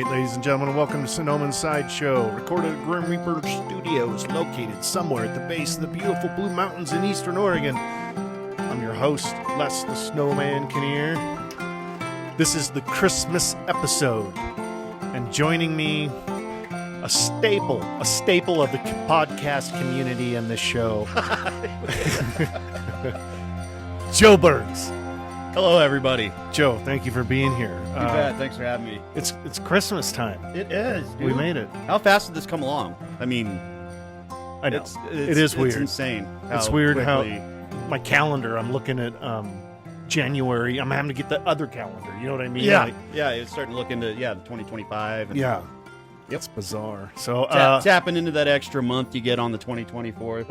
right, ladies and gentlemen, welcome to Sonoman Sideshow, recorded at Grim Reaper Studios, located somewhere at the base of the beautiful Blue Mountains in eastern Oregon. I'm your host, Les the Snowman Kinnear. This is the Christmas episode, and joining me, a staple of the podcast community in this show, Joe Bergs. Hello, everybody. Joe, thank you for being here. You bet. Thanks for having me. It's Christmas time. It is, dude. We made it. How fast did this come along? I mean, I know. It is weird. It's insane. It's weird how my calendar, I'm looking at January. I'm having to get the other calendar. You know what I mean? Yeah. Yeah, it's starting to look into, 2025. And yeah. It's bizarre. So tapping into that extra month you get on the 2024,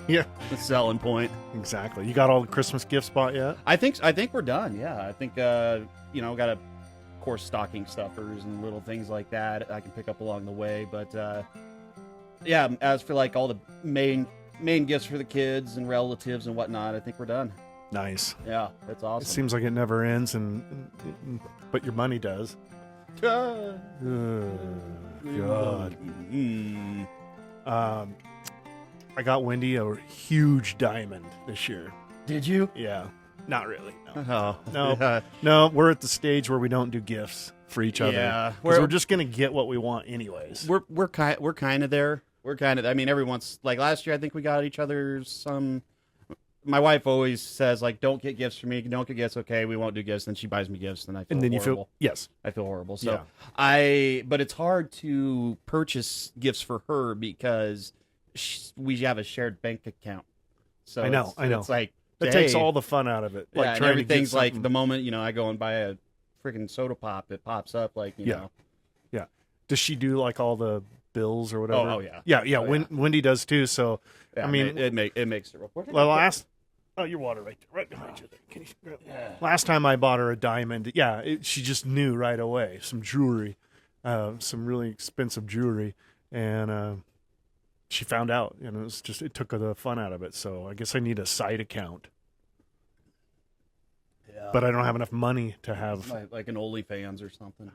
yeah, the selling point. Exactly. You got all the Christmas gifts bought yet? I think we're done. Yeah, I think got of course stocking stuffers and little things like that I can pick up along the way. But yeah, as for like all the main gifts for the kids and relatives and whatnot, I think we're done. Nice. Yeah, that's awesome. It seems like it never ends, but your money does. God. I got Wendy a huge diamond this year. Did you? Yeah. Not really. No. Oh. No, we're at the stage where we don't do gifts for each other. Yeah. We're just going to get what we want anyways. We're kind of there. I mean, every once, like last year, I think we got each other some. My wife always says, like, don't get gifts for me. Don't get gifts. Okay, we won't do gifts. Then she buys me gifts, and I feel horrible. You feel, yes. I feel horrible. So yeah. But it's hard to purchase gifts for her because we have a shared bank account. So I know. It's like, it takes all the fun out of it. Like, and everything's like the moment, I go and buy a freaking soda pop, it pops up like, you know. Yeah. Does she do like all the bills or whatever? Oh yeah. Yeah. Wendy does too. So, yeah, I mean, it makes it real. Your water right there. Can you grab Last time I bought her a diamond, she just knew right away. Some jewelry, some really expensive jewelry, and she found out, and it took the fun out of it. So I guess I need a side account. Yeah. But I don't have enough money to have like an OnlyFans or something.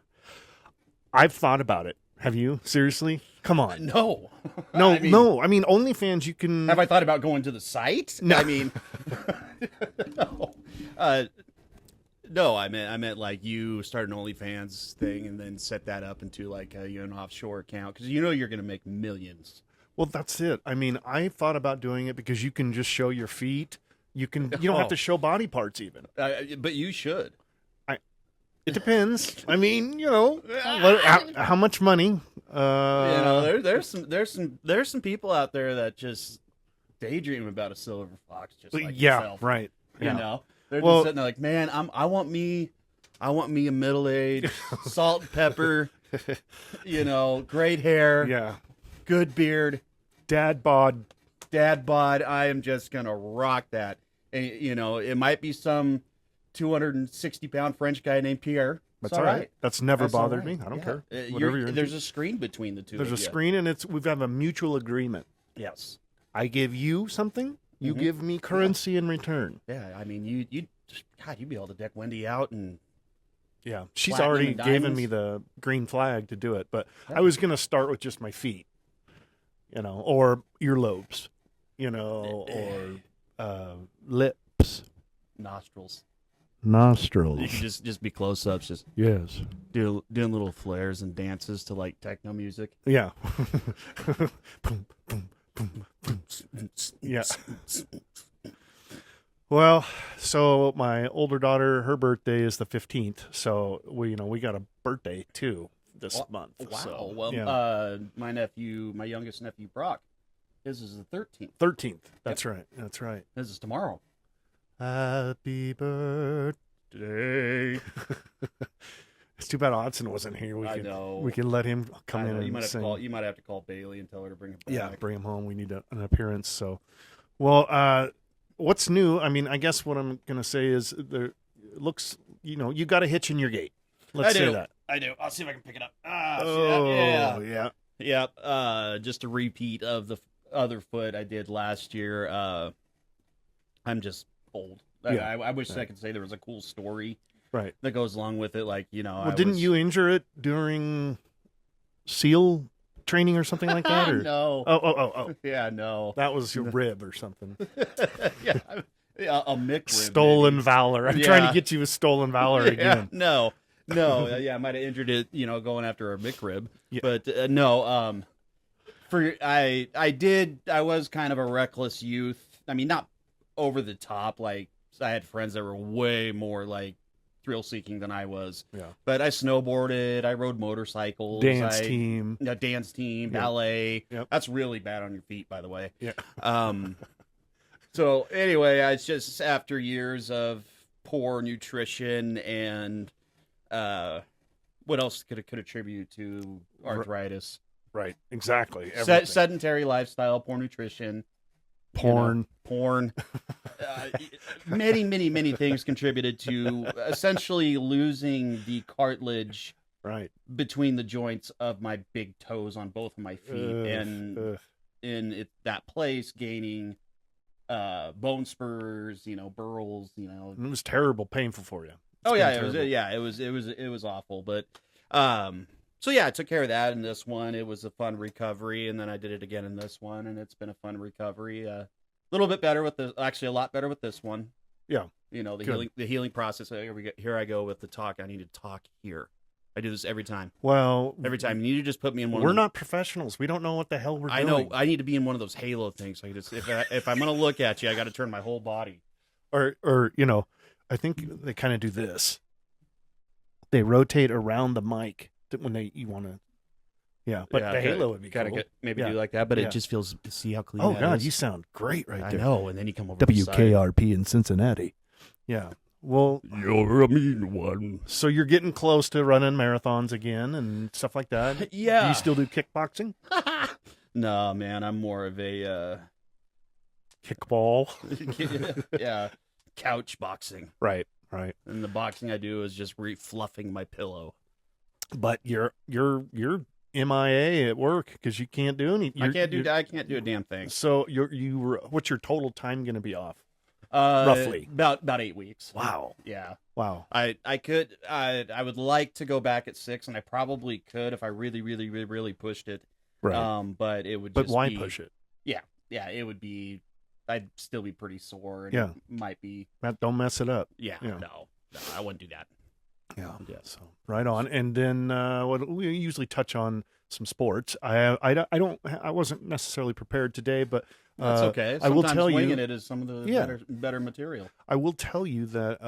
I've thought about it. Have you? Seriously? Come on. No. No. I mean, OnlyFans, you can... Have I thought about going to the site? No. I mean... No. No, I meant like you start an OnlyFans thing and then set that up into like an offshore account because you're going to make millions. Well, that's it. I mean, I thought about doing it because you can just show your feet. You don't have to show body parts even. But you should. It depends. I mean, how much money? There's some people out there that just daydream about a silver fox, just like yourself. Right. They're just sitting there like, man, I want me a middle-aged, salt and pepper, great hair, good beard, dad bod. I am just gonna rock that, and it might be some 260-pound French guy named Pierre. That's all right. That's never bothered me. I don't care. There's a screen between the two. There's a screen, and we have a mutual agreement. Yes. I give you something. You give me currency in return. Yeah. I mean, you'd be able to deck Wendy out and. Yeah. She's already given me the green flag to do it, but I was going to start with just my feet, or earlobes, or lips. Nostrils. You can just be close-ups, just doing little flares and dances to like techno music. Yeah. Boom, boom, boom, boom. Yeah. Well, so my older daughter, her birthday is the 15th, so we got a birthday too this month. Wow. So, my youngest nephew Brock, his is the 13th. 13th. That's right. His is tomorrow. Happy birthday. It's too bad Odson wasn't here. I know. We can let him come in and sing. You might have to call Bailey and tell her to bring him back. Yeah, bring him home. We need an appearance. So, what's new? I mean, I guess what I'm going to say is it looks, you got a hitch in your gait. Let's say that. I do. I'll see if I can pick it up. Yeah. Yeah. Just a repeat of the other foot I did last year. I'm just old. I wish I could say there was a cool story Right. that goes along with it. Like, you know, Well, didn't you injure it during SEAL training or something like that? Or No. Oh. Yeah, no. That was your rib or something. Yeah, a McRib. Stolen maybe. valor. I'm Yeah. trying to get you a stolen valor Yeah, again. no. Yeah, I might have injured it, you know, going after a McRib. Yeah. But no. I was kind of a reckless youth. I mean, not over the top. Like, I had friends that were way more like thrill seeking than I was. Yeah. But I snowboarded. I rode motorcycles. Dance team. Dance team. Yeah. Ballet. Yep. That's really bad on your feet, by the way. Yeah. So anyway, it's just after years of poor nutrition and what else could attribute to arthritis? Right. Exactly. Everything. Sedentary lifestyle, poor nutrition, Porn. porn. Many things contributed to essentially losing the cartilage Right. between the joints of my big toes on both of my feet, and in that place gaining bone spurs, you know, burls, you know. It was terrible, painful for you. It was awful, but so yeah, I took care of that in this one. It was a fun recovery, and then I did it again in this one, and it's been a fun recovery. A little bit better with actually a lot better with this one. Yeah, you know, Good. the healing process. Here I go with the talk. I need to talk here. I do this every time. Well, Every time. You need to just put me in one. We're not professionals. We don't know what the hell we're I doing. know. I need to be in one of those halo things. Like if I'm gonna look at you, I got to turn my whole body. Or you know, I think they kind of do this. They rotate around the mic when you want to. Yeah, but the halo would be cool. Maybe Yeah. do like that, but Yeah. it just feels. See how clean. Oh that God, is? you sound great right I there. know. And then you come over. to the side. WKRP in Cincinnati. Yeah. Well, You're a mean one. so you're getting close to running marathons again and stuff like that. Yeah. Do you still do kickboxing? No, man. I'm more of a Kickball. yeah, couch boxing. Right. And the boxing I do is just refluffing my pillow. But you're MIA at work because you can't do any. I can't do a damn thing. So what's your total time going to be off? Roughly about 8 weeks. Wow. Yeah. Wow. I would like to go back at 6, and I probably could if I really pushed it. Right. But it would. But just why be, push it? Yeah. It would be. I'd still be pretty sore. And Yeah. It might be. Matt, don't mess it up. Yeah. Yeah. No, I wouldn't do that. Yeah. Yeah. So right on. And then what we usually touch on some sports. I wasn't necessarily prepared today, but That's okay. Sometimes I will tell you, winging it is some of the Yeah. better material. I will tell you that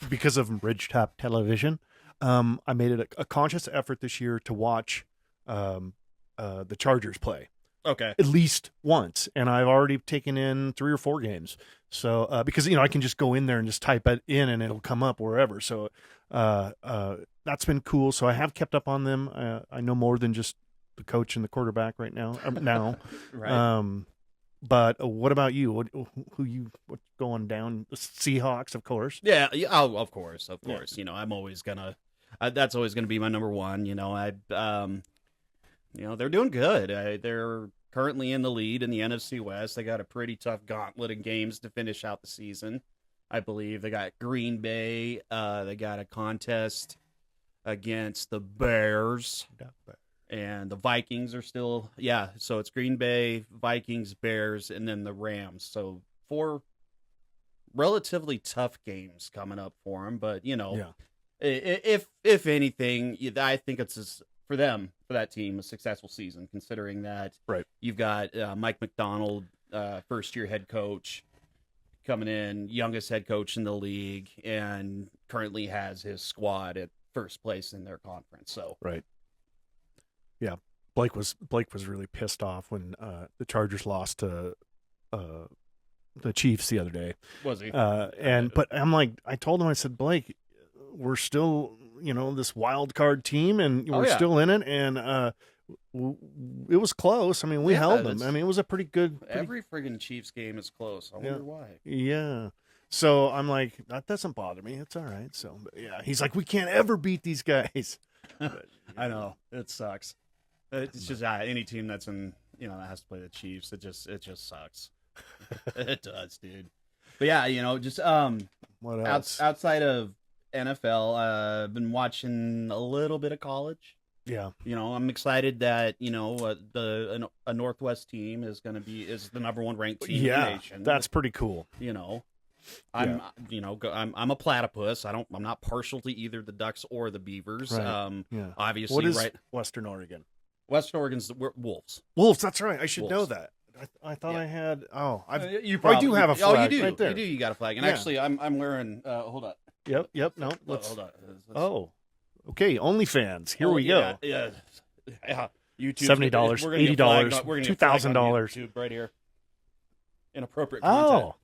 because of Ridgetop Television, I made it a conscious effort this year to watch the Chargers play Okay. at least once, and I've already taken in 3 or 4 games. So because I can just go in there and just type it in and it'll come up wherever. So that's been cool. So I have kept up on them. I know more than just the coach and the quarterback right now. Right. But what about you? What's going down? The Seahawks, of course. Yeah. Oh, of course. You know, I'm always gonna. That's always gonna be my number one. You know, they're doing good. They're currently in the lead in the NFC West. They got a pretty tough gauntlet of games to finish out the season. I believe they got Green Bay. They got a contest against the Bears. And the Vikings are still, so it's Green Bay, Vikings, Bears, and then the Rams. So 4 relatively tough games coming up for them. But, if anything, I think it's for that team, a successful season, considering that you've got Mike McDonald, first-year head coach, coming in, youngest head coach in the league, and currently has his squad at first place in their conference. So yeah, Blake was really pissed off when the Chargers lost to the Chiefs the other day. Was he? But I'm like, I told him, I said, Blake, we're still this wild card team, and we're still in it, and it was close. I mean, we held them. I mean, it was a pretty good. Every friggin' Chiefs game is close. I wonder why. Yeah. So I'm like, that doesn't bother me. It's all right. So yeah, he's like, we can't ever beat these guys. But, I know it sucks. It's just any team that's in that has to play the Chiefs. It just sucks. It does, dude. But yeah, just what else? outside of NFL. I've been watching a little bit of college. Yeah. I'm excited that a Northwest team is the number one ranked team in the nation. That's pretty cool. I'm a platypus. I'm not partial to either the Ducks or the Beavers. Right. Obviously, what is right. Western Oregon? Western Oregon's Wolves. Wolves. That's right. I should Wolves. know that. I thought I had. Oh, I do have a flag. Oh, you do. Right there. You do. You got a flag. And actually, I'm wearing. Hold on. Yep. No. Hold on. Oh. Okay. OnlyFans. Here we go. Yeah. YouTube. $70, $80, $2,000 right here. Inappropriate content. Oh.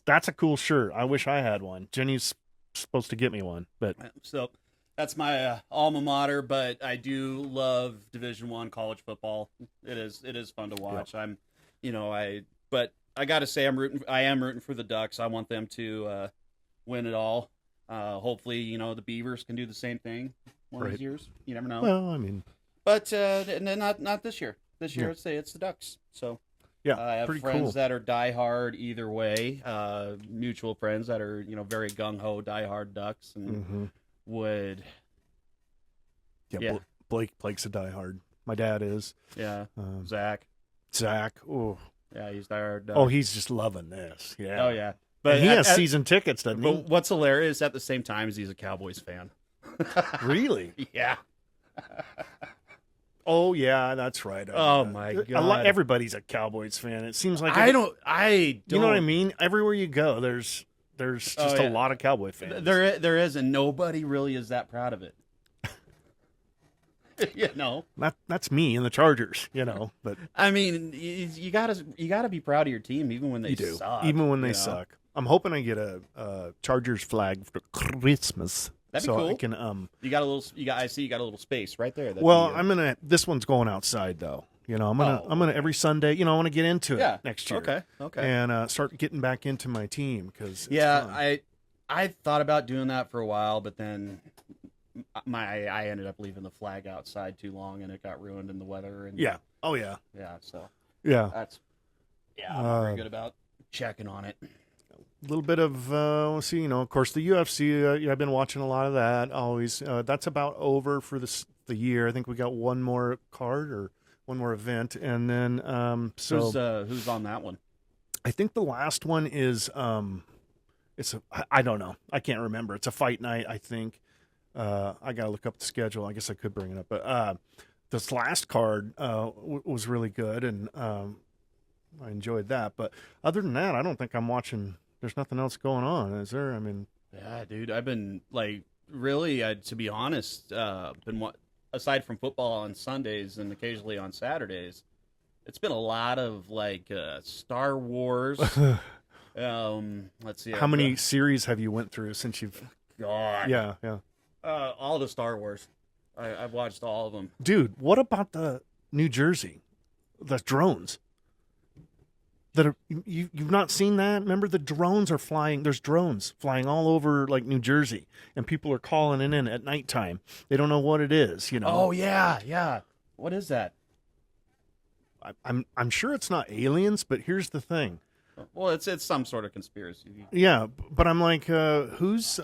That's a cool shirt. I wish I had one. Jenny's supposed to get me one, but so that's my alma mater. But I do love Division I college football. It is fun to watch. Yeah. But I got to say I am rooting for the Ducks. I want them to win it all. Hopefully, the Beavers can do the same thing one of these years. You never know. Well, I mean, but not this year. This year, it's the Ducks. So. Yeah, I have friends that are diehard either way. Mutual friends that are very gung ho diehard Ducks and would. Yeah. Blake's a diehard. My dad is. Yeah. Zach. Oh. Yeah, he's diehard. Oh, he's just loving this. Yeah. Oh yeah. But he has season tickets, doesn't he? But what's hilarious at the same time is he's a Cowboys fan. Really? Yeah. Oh yeah, that's right. Oh my god! Everybody's a Cowboys fan. It seems like I don't. You know what I mean? Everywhere you go, there's just a lot of Cowboy fans. There is, and nobody really is that proud of it. That's me and the Chargers. But I mean, you gotta be proud of your team even when they suck. Even when they suck. I'm hoping I get a Chargers flag for Christmas. That'd be cool. I can I see you got a little space right there. This one's going outside though. I'm gonna every Sunday. I want to get into it next year. Okay. And start getting back into my team because I thought about doing that for a while, but then I ended up leaving the flag outside too long and it got ruined in the weather. And yeah. So yeah. I'm not very good about checking on it. A little bit of of course the UFC. I've been watching a lot of that. Always that's about over for the year. I think we got one more card or one more event, and then who's on that one? I think the last one is I don't know. I can't remember. It's a fight night. I think I gotta look up the schedule. I guess I could bring it up, but this last card was really good, and I enjoyed that. But other than that, I don't think I'm watching. There's nothing else going on, is there? I mean, yeah, dude, I've been really, to be honest, aside from football on Sundays and occasionally on Saturdays, it's been a lot of Star Wars. Let's see. How many series have you went through since you've? God. Yeah. All the Star Wars. I've watched all of them. Dude, what about the New Jersey, the drones? You've not seen that? Remember, the drones are flying. There's drones flying all over New Jersey, and people are calling it in at nighttime. They don't know what it is. Oh yeah. What is that? I'm sure it's not aliens, but here's the thing. Well, it's some sort of conspiracy. Yeah, but I'm like, who's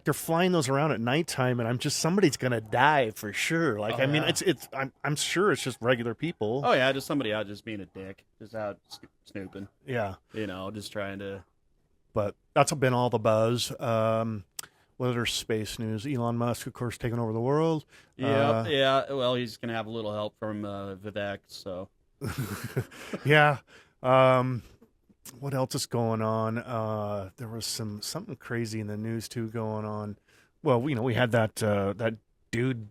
they're flying those around at nighttime, and I'm just somebody's gonna die for sure. I'm sure it's just regular people. Oh yeah, just somebody out just being a dick, just out snooping. Yeah, just trying to. But that's been all the buzz. What other space news? Elon Musk, of course, taking over the world. Yeah. Well, he's gonna have a little help from Vivek, so. Yeah. What else is going on? There was something crazy in the news too going on. Well, we had that dude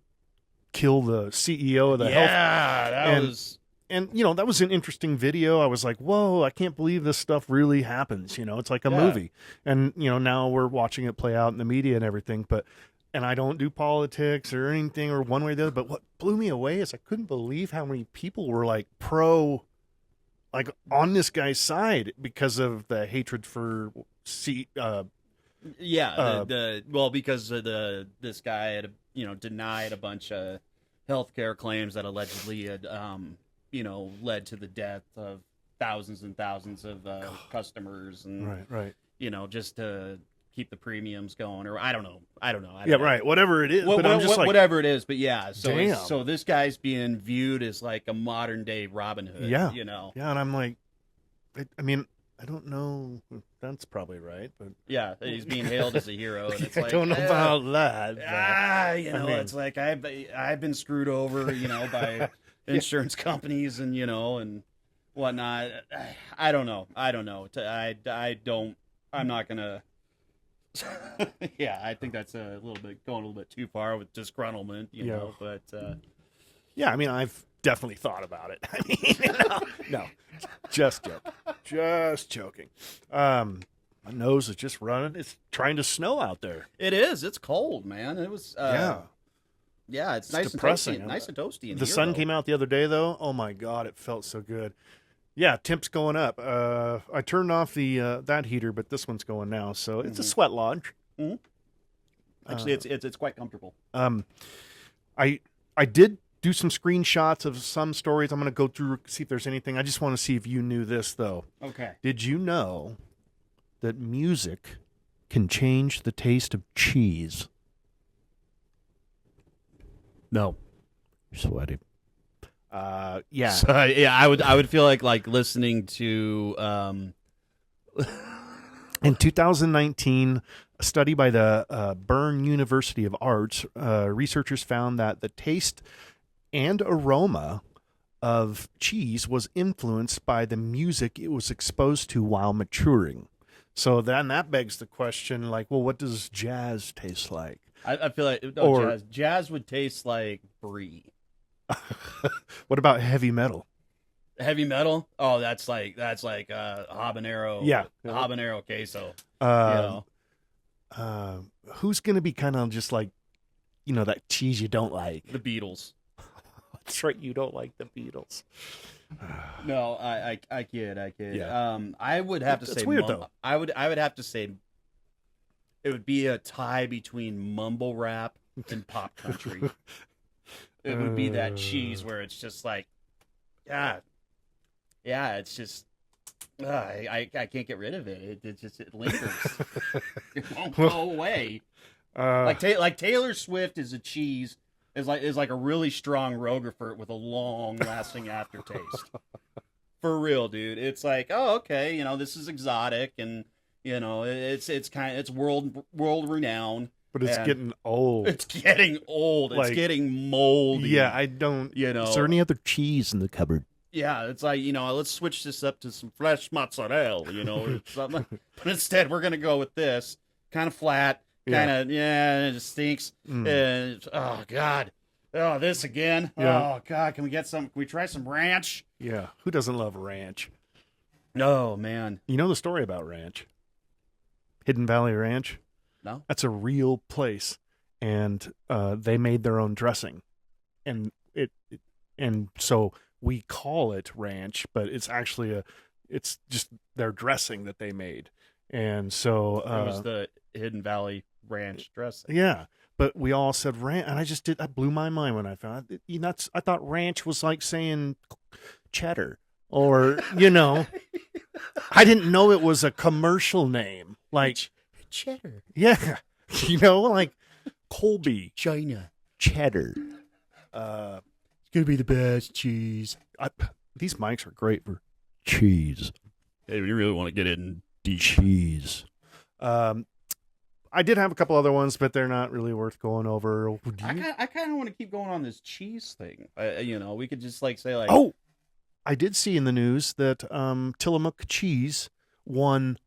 kill the CEO of the health. And that was an interesting video. I was like, whoa, I can't believe this stuff really happens. It's like a movie. And now we're watching it play out in the media and everything. And I don't do politics or anything or one way or the other. But what blew me away is I couldn't believe how many people were on this guy's side because of the hatred for because this guy had denied a bunch of healthcare claims that allegedly had led to the death of thousands and thousands of customers and right just to keep the premiums going, or I don't know. I don't Yeah, know. right. Whatever it is. But I'm just like, whatever it is. But yeah, so damn. so this guy's being viewed as like a modern day Robin Hood. Yeah. Yeah, and I'm like, I mean, I don't know if that's probably right, but yeah, he's being hailed as a hero, and it's I like, don't know about that. But, I mean, it's like I've been screwed over, by insurance companies and and whatnot. I don't know. I'm not gonna. Yeah, I think that's going a little bit too far with disgruntlement, know. But yeah, I mean, I've definitely thought about it. I mean, no, just joking. My nose is just running. It's trying to snow out there. it is. It's cold, man. It was. Yeah, it's nice depressing. and toasty. Nice and toasty. The sun came out the other day, though. Oh my God, it felt so good. Yeah, temp's going up. I turned off the that heater, but this one's going now, so it's a sweat lodge. Mm-hmm. Actually, it's quite comfortable. I did do some screenshots of some stories. I'm going to go through, see if there's anything. I just want to see if you knew this, though. Okay. Did you know that music can change the taste of cheese? No. You're sweaty. Yeah. So, yeah, I would feel like listening to In 2019, a study by the Bern University of Arts, researchers found that the taste and aroma of cheese was influenced by the music it was exposed to while maturing. So then that begs the question, like, well, what does jazz taste like? I feel like jazz would taste like brie. What about heavy metal? Heavy metal? Oh, that's like habanero. Yeah, habanero queso. Who's gonna be kind of just like, that cheese you don't like? The Beatles. That's right, you don't like the Beatles. No, I kid. Yeah. I would have to say. It's weird though. I would have to say it would be a tie between mumble rap and pop country. It would be that cheese where it's just like, yeah, it's just, I can't get rid of it. It lingers. It won't go away. Like Taylor Swift is a cheese, is like a really strong Roquefort with a long lasting aftertaste. For real, dude. It's like, oh, okay, this is exotic, and it's world renowned. But it's getting old. It's getting old. It's getting moldy. Yeah, I don't. Is there any other cheese in the cupboard? Yeah, it's like, let's switch this up to some fresh mozzarella, or something. But instead, we're going to go with this. Kind of flat. It just stinks. Oh, God. Oh, this again. Yeah. Oh, God. Can we try some ranch? Yeah. Who doesn't love ranch? Oh, man. You know the story about ranch? Hidden Valley Ranch? No. That's a real place. And they made their own dressing. And so we call it ranch, but it's actually it's just their dressing that they made. And so it was the Hidden Valley Ranch dressing. Yeah, but we all said ranch, and that blew my mind when I found it. I thought ranch was like saying cheddar, or I didn't know it was a commercial name like cheddar. Yeah, like Colby, China, cheddar. It's gonna be the best cheese. These mics are great for cheese. Hey, we really want to get in deep. Cheese. I did have a couple other ones, but they're not really worth going over. I kind of want to keep going on this cheese thing. We could just say like. Oh, I did see in the news that Tillamook cheese won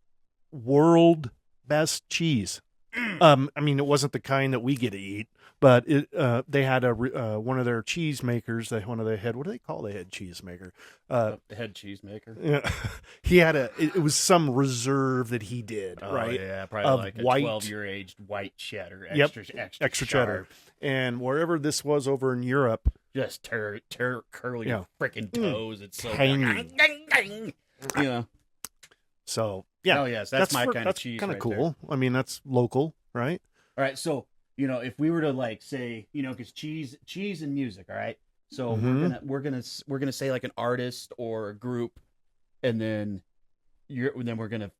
world best cheese. I mean, it wasn't the kind that we get to eat, but they had one of their cheese makers. What do they call the head cheese maker? The head cheese maker. Yeah, he had it was some reserve that he did, right? Yeah, probably like a 12-year aged white cheddar, extra cheddar. And wherever this was over in Europe, just curly freaking toes. It's so tangy. So yeah, oh yes, that's my kind of cheese. Kind of cool. There. I mean, that's local, right? All right, so if we were to say, because cheese and music, all right. So we're gonna say like an artist or a group, and then we're gonna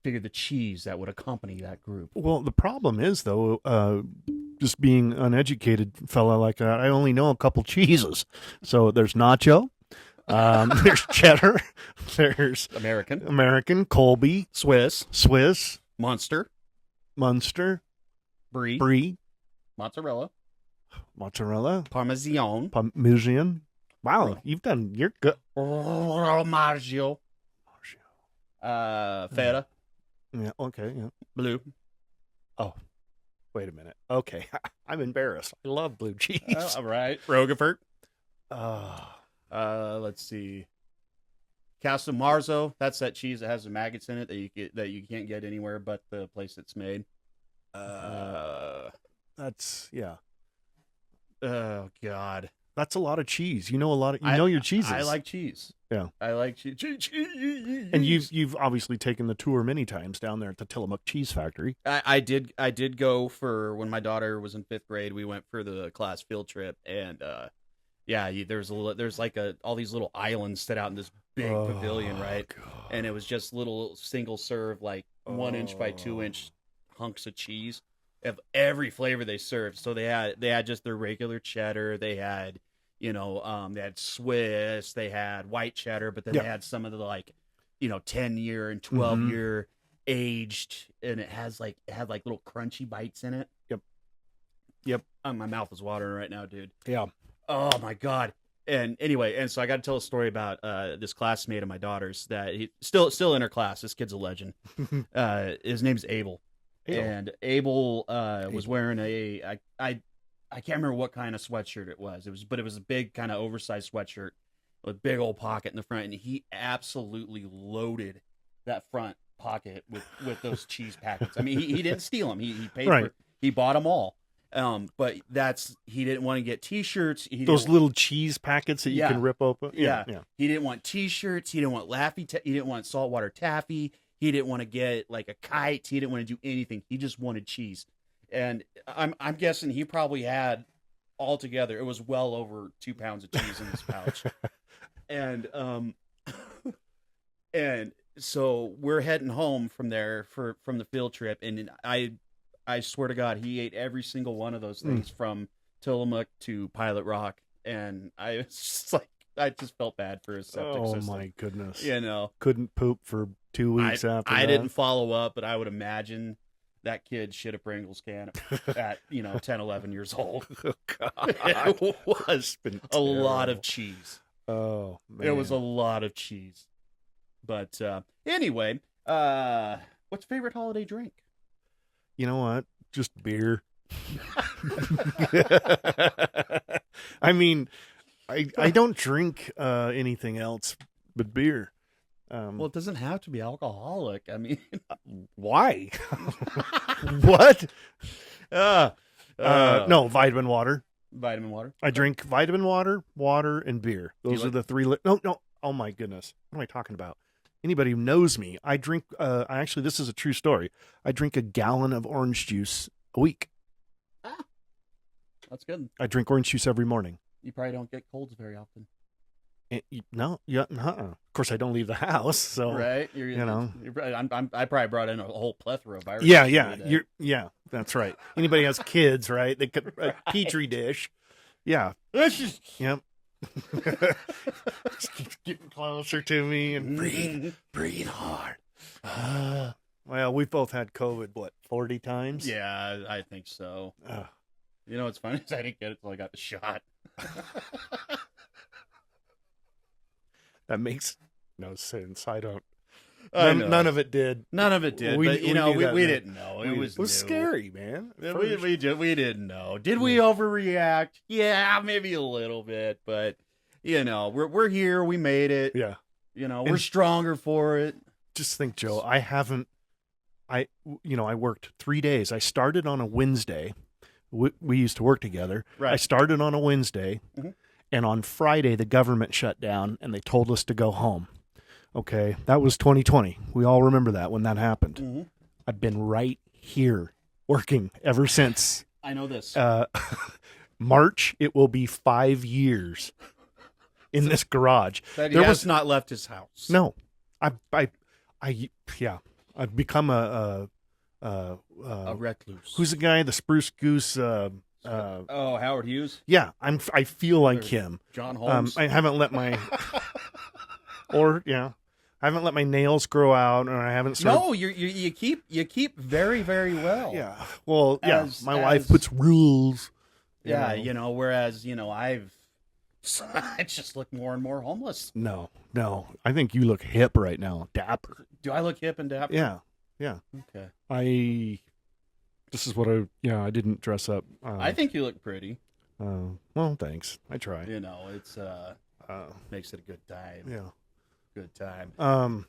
figure the cheese that would accompany that group. Well, the problem is, though, just being uneducated fella like that, I only know a couple cheeses. So there's nacho, there's cheddar, there's American, Colby, Swiss, Munster, Brie, mozzarella, Parmesan. Wow, you're good. Formaggio. Feta. Yeah, okay, yeah. Blue. Oh, wait a minute. Okay, I'm embarrassed. I love blue cheese. All right. Roquefort. Oh. Let's see. Castle Marzo. That's that cheese that has the maggots in it that you can't get anywhere but the place it's made. That's yeah. Oh God. That's a lot of cheese. You know a lot of know your cheeses. I like cheese. Yeah. I like cheese. And you've obviously taken the tour many times down there at the Tillamook Cheese Factory. I did go for when my daughter was in 5th grade. We went for the class field trip, and there's like all these little islands set out in this big pavilion, right? God. And it was just little single serve, like 1 inch by 2 inch hunks of cheese of every flavor they served. So they had just their regular cheddar. They had, they had Swiss, they had white cheddar, but then they had some of the 10-year and 12-year aged, and it had little crunchy bites in it. Yep. My mouth is watering right now, dude. Yeah. Oh my God. And anyway, so I got to tell a story about this classmate of my daughter's that he still in her class. This kid's a legend. His name's Abel. And Abel was wearing I can't remember what kind of sweatshirt it was. But it was a big kind of oversized sweatshirt with a big old pocket in the front, and he absolutely loaded that front pocket with those cheese packets. I mean, he didn't steal them. He paid for. He bought them all. But he didn't want to get T-shirts. Those little cheese packets that you can rip open. Yeah. He didn't want T-shirts. He didn't want he didn't want saltwater taffy. He didn't want to get like a kite. He didn't want to do anything. He just wanted cheese. And I'm guessing he probably had altogether, it was well over 2 pounds of cheese in his pouch. And so we're heading home from there from the field trip, and I swear to God, he ate every single one of those things from Tillamook to Pilot Rock, and I just felt bad for his septic system. Oh my goodness! Couldn't poop for 2 weeks after. I didn't follow up, but I would imagine that kid shit a Pringles can at 10, 11 years old. Oh God! It was a lot of cheese. Oh man, it was a lot of cheese. But anyway, what's your favorite holiday drink? You know what? Just beer. I mean, I don't drink anything else but beer. Well, it doesn't have to be alcoholic. I mean, why? What? No, vitamin water. Vitamin water. I drink vitamin water, and beer. Those are the three. No. Oh my goodness. What am I talking about? Anybody who knows me, I drink, actually, this is a true story. I drink a gallon of orange juice a week. Ah, that's good. I drink orange juice every morning. You probably don't get colds very often. No, yeah, of course I don't leave the house, so right. I probably brought in a whole plethora of viruses. Yeah, that's right. Anybody has kids, right? They could a petri dish. Yeah, yep. Just keeps getting closer to me and breathe hard. Well, we both had COVID, 40 times? Yeah, I think so. You know what's funny is I didn't get it till I got the shot. That makes no sense. I don't. None of it did. None of it did. We didn't know. It was scary, man. We didn't know. Did we overreact? Yeah, maybe a little bit, but we're here. We made it. Yeah. We're stronger for it. Just think, Joe. I worked 3 days. I started on a Wednesday. We used to work together. Right. I started on a Wednesday. Mm-hmm. And on Friday, the government shut down, and they told us to go home. Okay, that was 2020. We all remember that when that happened. Mm-hmm. I've been right here working ever since. I know this. March, it will be 5 years in this garage. That he has not left his house. No, I've become a recluse. who's the guy? The Spruce Goose. Howard Hughes. Yeah, I feel like him. John Holmes. I haven't let my I haven't let my nails grow out, or I haven't. You keep very, very well. Yeah. Well, my wife puts rules. Yeah, whereas I just look more and more homeless. No. I think you look hip right now, dapper. Do I look hip and dapper? Yeah. Okay. This is what I didn't dress up. I think you look pretty. Well, thanks. I try. It's makes it a good time. Yeah. Good time.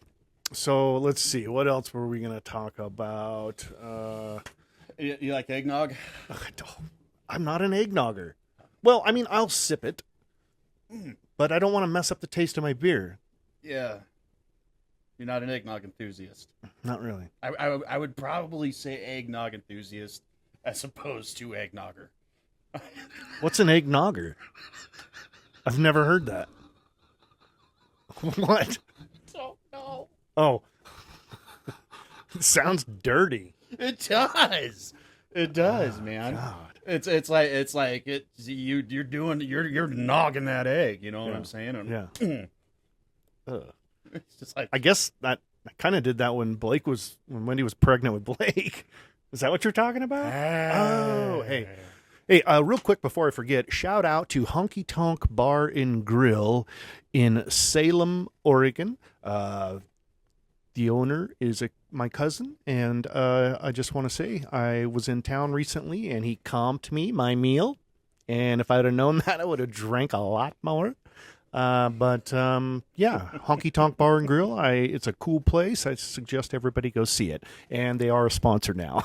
So let's see. What else were we going to talk about? You like eggnog? I'm not an eggnogger. Well, I mean, I'll sip it, but I don't want to mess up the taste of my beer. Yeah. You're not an eggnog enthusiast. Not really. I would probably say eggnog enthusiast as opposed to eggnogger. What's an eggnogger? I've never heard that. What? Don't know. Oh. It sounds dirty. It does. It does, man. God. It's like you're nogging that egg, you know what I'm saying? Yeah. It's just like, I guess that I kind of did that when Wendy was pregnant with Blake. Is that what you're talking about? Oh, hey, real quick before I forget, shout out to Honky Tonk Bar and Grill in Salem, Oregon. The owner is my cousin, and I just want to say I was in town recently, and he comped me my meal, and if I'd have known that, I would have drank a lot more. But Honky Tonk Bar and Grill. It's a cool place. I suggest everybody go see it. And they are a sponsor now.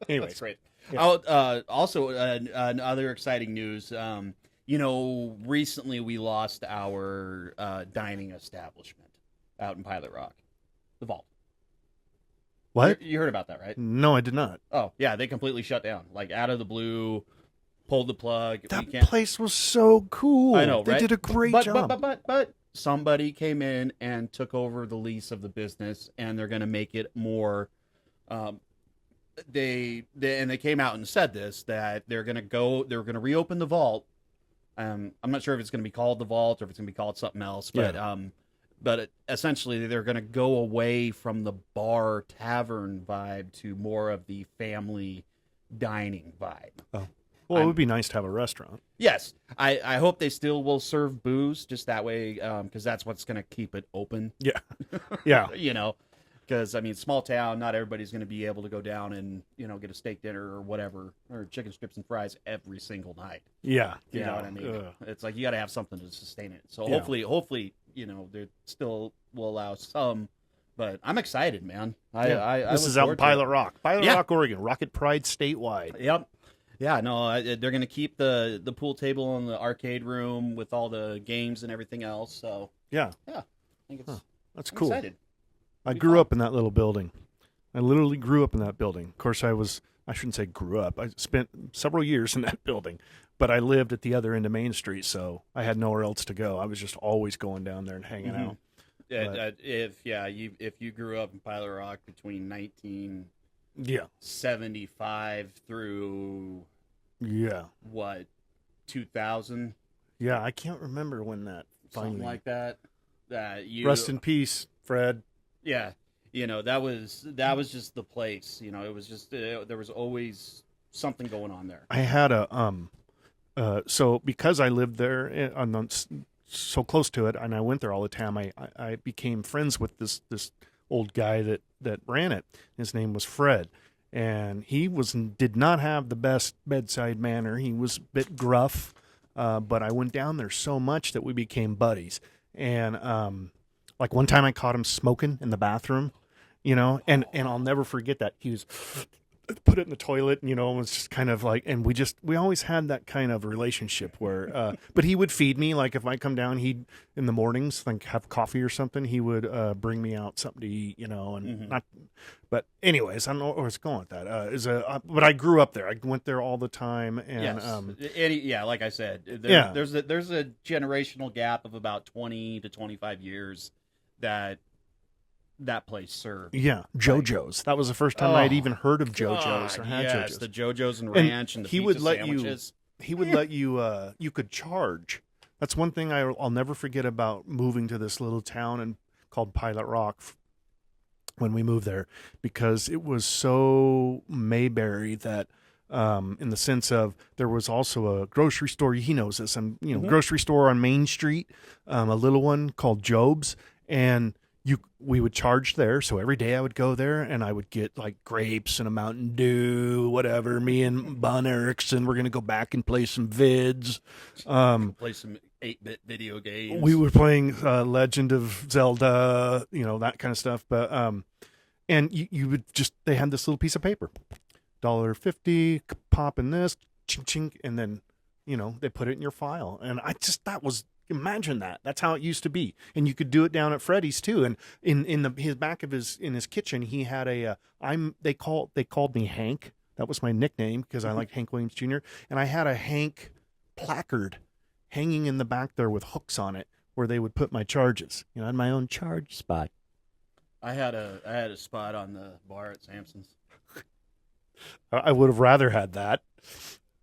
Anyway, that's great. Yeah. Also, other exciting news. Recently we lost our dining establishment out in Pilot Rock, the Vault. What? You heard about that, right? No, I did not. Oh, yeah, they completely shut down, like out of the blue. Pulled the plug. That place was so cool. I know, they right? did a great job. But somebody came in and took over the lease of the business, and they're going to make it more. They came out and said this, that they're going to reopen the Vault. I'm not sure if it's going to be called the Vault or if it's going to be called something else, but essentially they're going to go away from the bar tavern vibe to more of the family dining vibe. Oh. Well, it would be nice to have a restaurant. Yes. I hope they still will serve booze just that way, because that's what's going to keep it open. Yeah. Yeah. Because, small town, not everybody's going to be able to go down and, get a steak dinner or whatever, or chicken strips and fries every single night. Yeah. You know what I mean? It's like you got to have something to sustain it. So yeah. hopefully, they still will allow some. But I'm excited, man. This is out in Pilot Rock. Pilot Rock, Oregon. Rocket Pride statewide. Yep. Yeah, no, they're going to keep the pool table and the arcade room with all the games and everything else. So yeah, I think that's cool. Excited. I grew up in that little building. I literally grew up in that building. Of course, I shouldn't say grew up. I spent several years in that building, but I lived at the other end of Main Street, so I had nowhere else to go. I was just always going down there and hanging out. Yeah, if you grew up in Pilot Rock between 1975 through what 2000? Yeah, I can't remember when that finally. Something like that. Rest in peace, Fred. Yeah, that was just the place. It was just there was always something going on there. I had so because I lived there so close to it, and I went there all the time, I became friends with this old guy that ran it. His name was Fred, and he did not have the best bedside manner. He was a bit gruff, but I went down there so much that we became buddies. And like one time I caught him smoking in the bathroom, and I'll never forget that. He was put it in the toilet, and, it was just kind of like, and we always had that kind of relationship where, but he would feed me. Like if I come down, he'd in the mornings, like have coffee or something, he would bring me out something to eat, and not, but anyways, I don't know where it's going with that. But I grew up there. I went there all the time. And, like I said, there's a generational gap of about 20 to 25 years that that place served. Yeah, JoJo's. That was the first time I'd even heard of JoJo's or had yes, JoJo's. the JoJo's and Ranch and the he pizza would let sandwiches. He would let you. You could charge. That's one thing I'll never forget about moving to this little town called Pilot Rock when we moved there, because it was so Mayberry that. In the sense of there was also a grocery store. He knows this, and grocery store on Main Street, a little one called Job's, and we would charge there. So every day I would go there and I would get like grapes and a Mountain Dew, whatever. Me and Bon Erickson, we're gonna go back and play some vids. Play some 8-bit video games. We were playing Legend of Zelda, that kind of stuff. But and you would they had this little piece of paper. $1.50, pop in this, chink chink, and then, they put it in your file. And imagine that. That's how it used to be. And you could do it down at Freddy's too. And in his back of his kitchen, he had they called me Hank. That was my nickname because I liked Hank Williams Jr. And I had a Hank placard hanging in the back there with hooks on it where they would put my charges. I had my own charge spot. I had a spot on the bar at Samson's. I would have rather had that,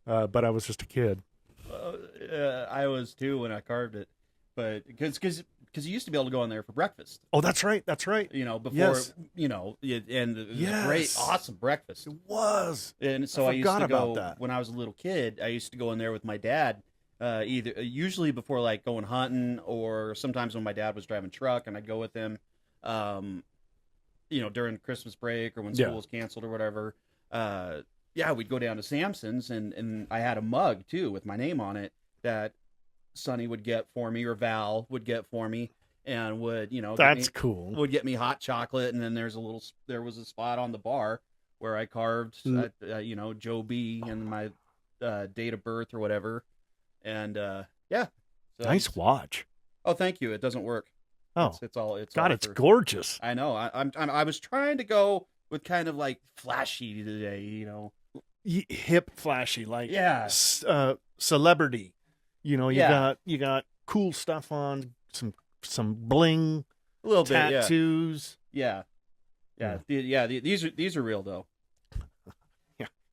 but I was just a kid. I was too when I carved it, but because you used to be able to go in there for breakfast. Oh, that's right. Before yes. The great, awesome breakfast. It was. And so I used to go when I was a little kid. I used to go in there with my dad, usually before like going hunting, or sometimes when my dad was driving truck and I'd go with him, during Christmas break or when school was canceled or whatever. We'd go down to Samson's and I had a mug too with my name on it that Sonny would get for me or Val would get for me and would, that's cool. Would get me hot chocolate, and then there was a spot on the bar where I carved, Joe B and my date of birth or whatever, and So nice watch. Oh, thank you. It doesn't work. Oh, it's gorgeous. I know. I was trying to go with kind of like flashy today, hip, flashy, like celebrity. You got cool stuff on, some bling, a little tattoos. Yeah. These are real though.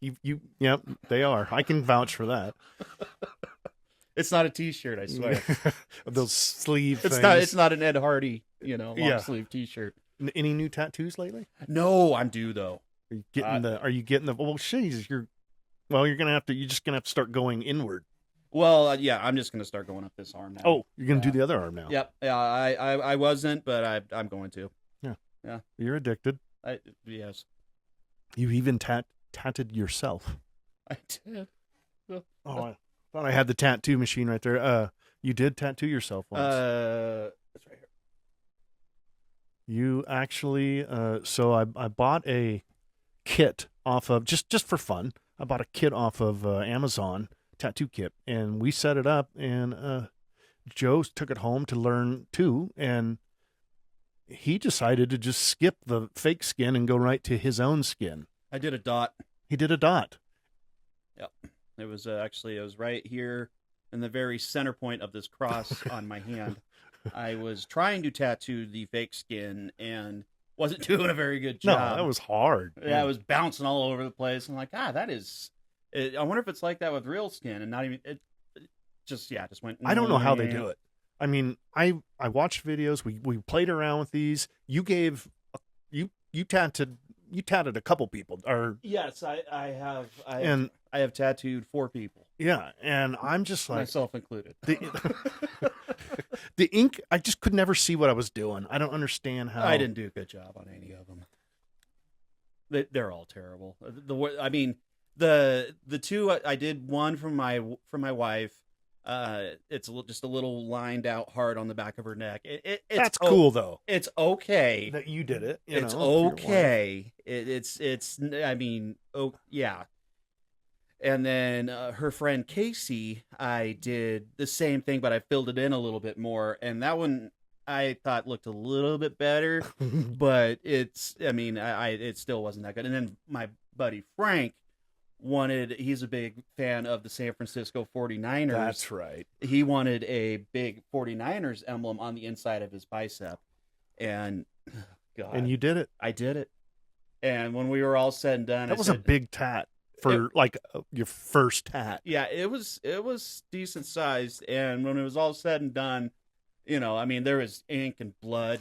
Yeah, they are. I can vouch for that. It's not a T-shirt, I swear. Those sleeve things. It's not an Ed Hardy, long sleeve T-shirt. Any new tattoos lately? No, I'm due though. Are you getting the? Well, jeez, you're gonna have to. You're just gonna have to start going inward. Well, I'm just gonna start going up this arm now. Oh, you're gonna do the other arm now. Yep. Yeah, I wasn't, but I'm going to. Yeah. You're addicted. Yes. You even tatted yourself. I did. Oh, I thought I had the tattoo machine right there. You did tattoo yourself once. That's right here. You actually, so I bought a kit off of, just for fun, I bought a kit off of Amazon, tattoo kit, and we set it up, and Joe took it home to learn too, and he decided to just skip the fake skin and go right to his own skin. I did a dot. He did a dot. Yep. It was it was right here in the very center point of this cross on my hand. I was trying to tattoo the fake skin and wasn't doing a very good job. No, that was hard. Yeah, I was bouncing all over the place. I'm like, that is. I wonder if it's like that with real skin, and not even it. Just went. I don't know how they do it. I mean, I watched videos. We played around with these. You tatted a couple people. Or yes, I have tattooed 4 people. Yeah, and I'm just like myself included. The ink, I just could never see what I was doing. I don't understand how. I didn't do a good job on any of them. They're all terrible. The 2 I did, one from my wife. It's just a little lined out heart on the back of her neck. It's That's cool though. It's okay that you did it. It's okay. Yeah. And then her friend Casey, I did the same thing, but I filled it in a little bit more. And that one I thought looked a little bit better, but it still wasn't that good. And then my buddy Frank he's a big fan of the San Francisco 49ers. That's right. He wanted a big 49ers emblem on the inside of his bicep. And God. And you did it. I did it. And when we were all said and done, That was a big tat for your first tat. Yeah, it was decent sized. And when it was all said and done, you know, I mean, there was ink and blood,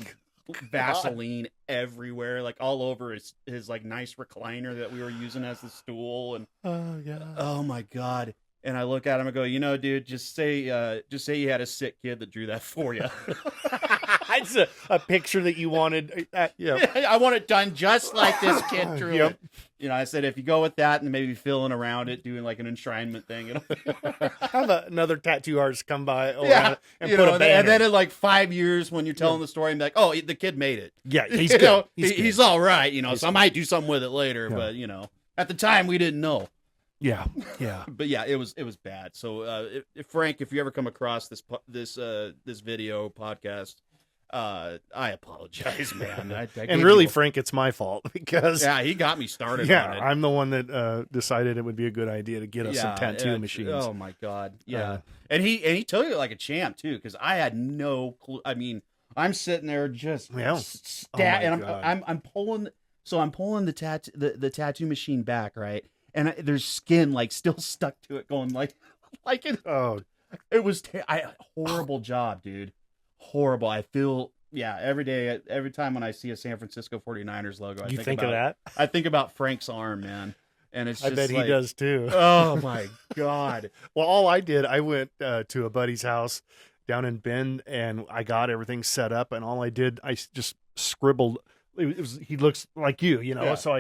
Vaseline everywhere, like all over his like nice recliner that we were using as the stool. And oh my God. And I look at him and go, you know, dude, just say you had a sick kid that drew that for you. It's a picture that you wanted. I want it done just like this kid drew it. You know, I said, if you go with that and maybe feeling around it, doing like an enshrinement thing. You know? Have another tattoo artist come by and put a banner. And then in like 5 years when you're telling the story, I'm like, oh, the kid made it. Yeah, he's good. Know, he's all right, you know, so I might do something with it later. Yeah. But, you know, at the time we didn't know. Yeah. But yeah, it was bad. So Frank, if you ever come across this video podcast, I apologize, man. And really, Frank, it's my fault because he got me started on it. I'm the one that decided it would be a good idea to get us some tattoo machines. Oh my God. Yeah. And he took it like a champ too, because I had no clue. I mean, I'm sitting there just and I'm pulling the tattoo machine back, right? And there's skin like still stuck to it, going like it. Oh, it was horrible job, dude. Horrible. I feel every day, every time when I see a San Francisco 49ers logo, I think of that. I think about Frank's arm, man. And it's just I bet he does too. Oh my God. Well, all I did, I went to a buddy's house down in Bend, and I got everything set up, and all I did, I just scribbled. He looks like you know. Yeah. So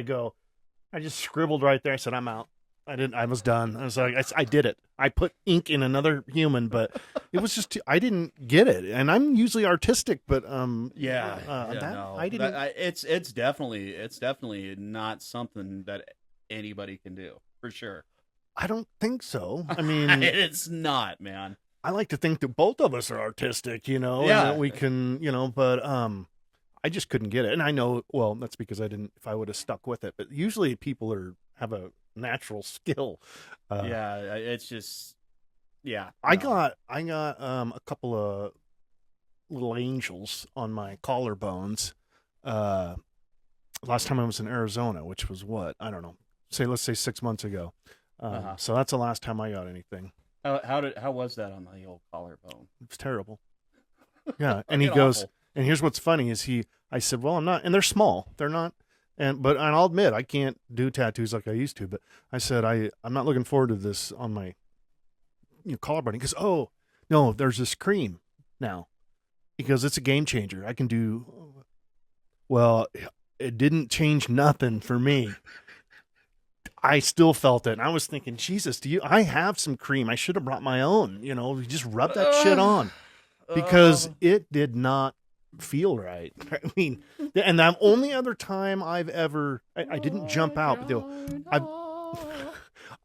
I just scribbled right there. I said, I'm out. I was done. I was like, I did it. I put ink in another human, but it was just, I didn't get it. And I'm usually artistic, but I didn't. It's definitely not something that anybody can do, for sure. I don't think so. I mean, it's not, man. I like to think that both of us are artistic, you know, and that we can, you know, but I just couldn't get it. And I know, well, that's because I didn't, if I would have stuck with it, but usually people have a natural skill. It's just, I got a couple of little angels on my collarbones last time I was in Arizona, which was what, I don't know, let's say 6 months ago. So that's the last time I got anything. How was that on the old collarbone? It was terrible. Yeah. And he goes, awful. And here's what's funny is I said, well, I'm not, and they're small. They're not. But I'll admit, I can't do tattoos like I used to. But I said, I'm not looking forward to this on my collarbone. He goes, oh, no, there's this cream now. Because it's a game changer. I can do, well, it didn't change nothing for me. I still felt it. And I was thinking, Jesus, I have some cream. I should have brought my own. You know, just rub that shit on. Because it did not feel right. I mean, and the only other time I've ever, I didn't jump out, but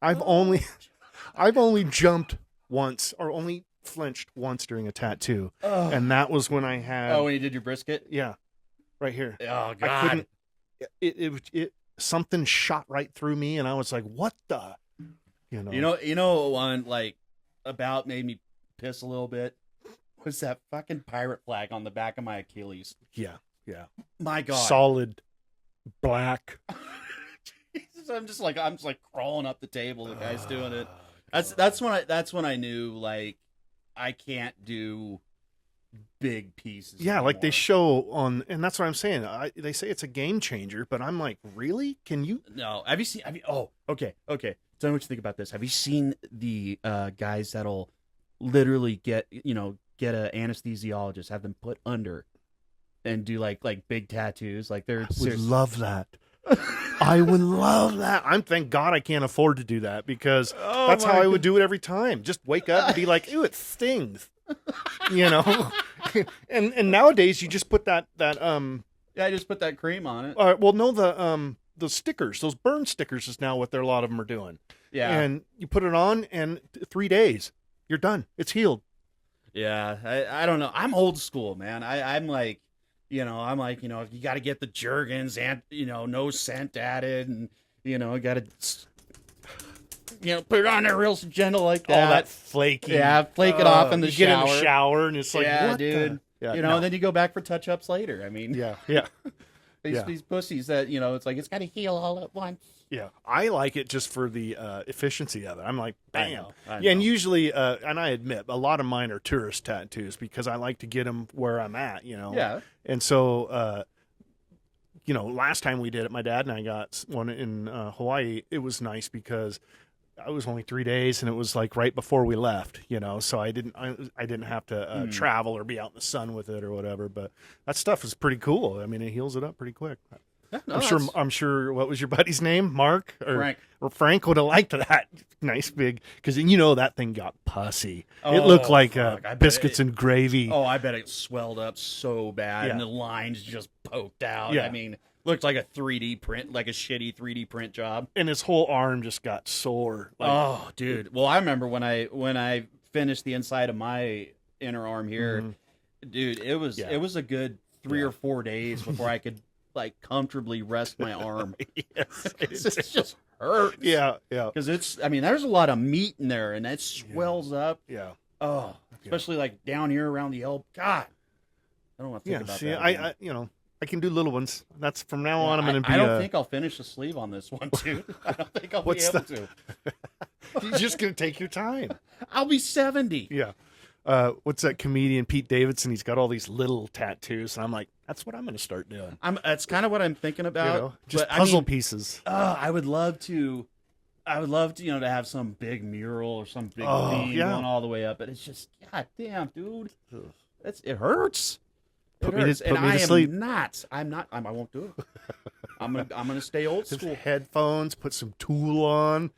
I've only jumped once, or only flinched once during a tattoo, and that was when I had. Oh, when you did your brisket? Yeah, right here. Oh God! I couldn't. It something shot right through me, and I was like, "What the?" You know, one like about made me piss a little bit. Was that fucking pirate flag on the back of my Achilles? Yeah. My God. Solid black. Jesus, I'm just like crawling up the table. The guy's doing it. That's when I knew, like, I can't do big pieces. Yeah, anymore. Like they show on, and that's what I'm saying. They say it's a game changer, but I'm like, really? Can you? No. Have you seen? Oh, okay. Tell me what you think about this. Have you seen the guys that'll literally get an anesthesiologist, have them put under, and do like big tattoos? Like they're. I would love that. I would love that. Thank God I can't afford to do that, because that's how I would do it every time. Just wake up and be like, "Ew, it stings," you know. and nowadays you just put that. I just put that cream on it. Well, no, the stickers, those burn stickers, is now what a lot of them are doing. Yeah, and you put it on, and 3 days, you're done. It's healed. Yeah, I don't know. I'm old school, man. I'm like, you got to get the Jergens and, no scent added, and, got to, put it on there real gentle like that. All that flaky. Yeah, flake it off in the shower. Get in the shower, and it's like, yeah, what dude. the? Yeah, and then you go back for touch-ups later. I mean. Yeah. These pussies that, it's like, it's got to heal all at once. Yeah, I like it just for the efficiency of it. I'm like, bam. I know. Yeah, and usually, and I admit, a lot of mine are tourist tattoos because I like to get them where I'm at, Yeah. And so, last time we did it, my dad and I got one in Hawaii. It was nice because it was only 3 days, and it was like right before we left, so I didn't have to travel or be out in the sun with it or whatever. But that stuff is pretty cool. I mean, it heals it up pretty quick. Yeah, no, I'm sure. What was your buddy's name? Mark Frank. Or Frank would have liked that nice big, because that thing got pussy. It looked like biscuits and gravy. Oh, I bet it swelled up so bad, Yeah. and the lines just poked out. Yeah. I mean, looked like a 3D print, like a shitty 3D print job. And his whole arm just got sore. Oh, dude. Well, I remember when I finished the inside of my inner arm here, dude. It was a good 3 or 4 days before I could comfortably rest my arm. Yes, It just hurts. yeah. Because there's a lot of meat in there, and it swells up. Yeah. Oh, especially down here around the elbow. God, I don't want to think about See, that. I can do little ones. That's from now on. I'm going to be. I don't think I'll finish the sleeve on this one, dude. I don't think I'll be able to. You're just going to take your time. I'll be 70. Yeah. What's that comedian Pete Davidson? He's got all these little tattoos, and I'm like, that's what I'm going to start doing. That's kind of what I'm thinking about. Just but, puzzle pieces. I would love to, to have some big mural or some big theme going all the way up. But it's just, god damn, dude, it hurts. Put me to I sleep. I won't do it. I'm gonna stay old school. Headphones. Put some Tool on.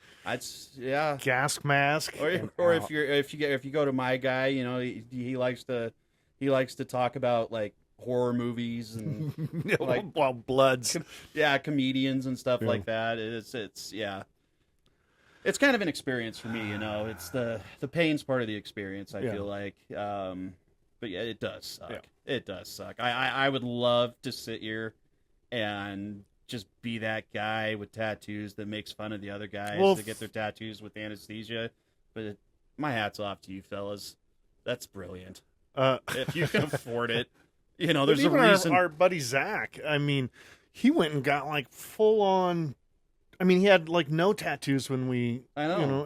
Yeah. Gas mask. Or if you go to my guy, he likes to talk about horror movies and bloods. Comedians and stuff like that. It's kind of an experience for me, It's the pain's part of the experience. I feel like, but yeah, it does suck. Yeah. It does suck. I would love to sit here and just be that guy with tattoos that makes fun of the other guys that get their tattoos with anesthesia. But my hat's off to you fellas. That's brilliant. If you can afford it, there's a reason. Our buddy Zach, he went and got full on. He had no tattoos when we. I know.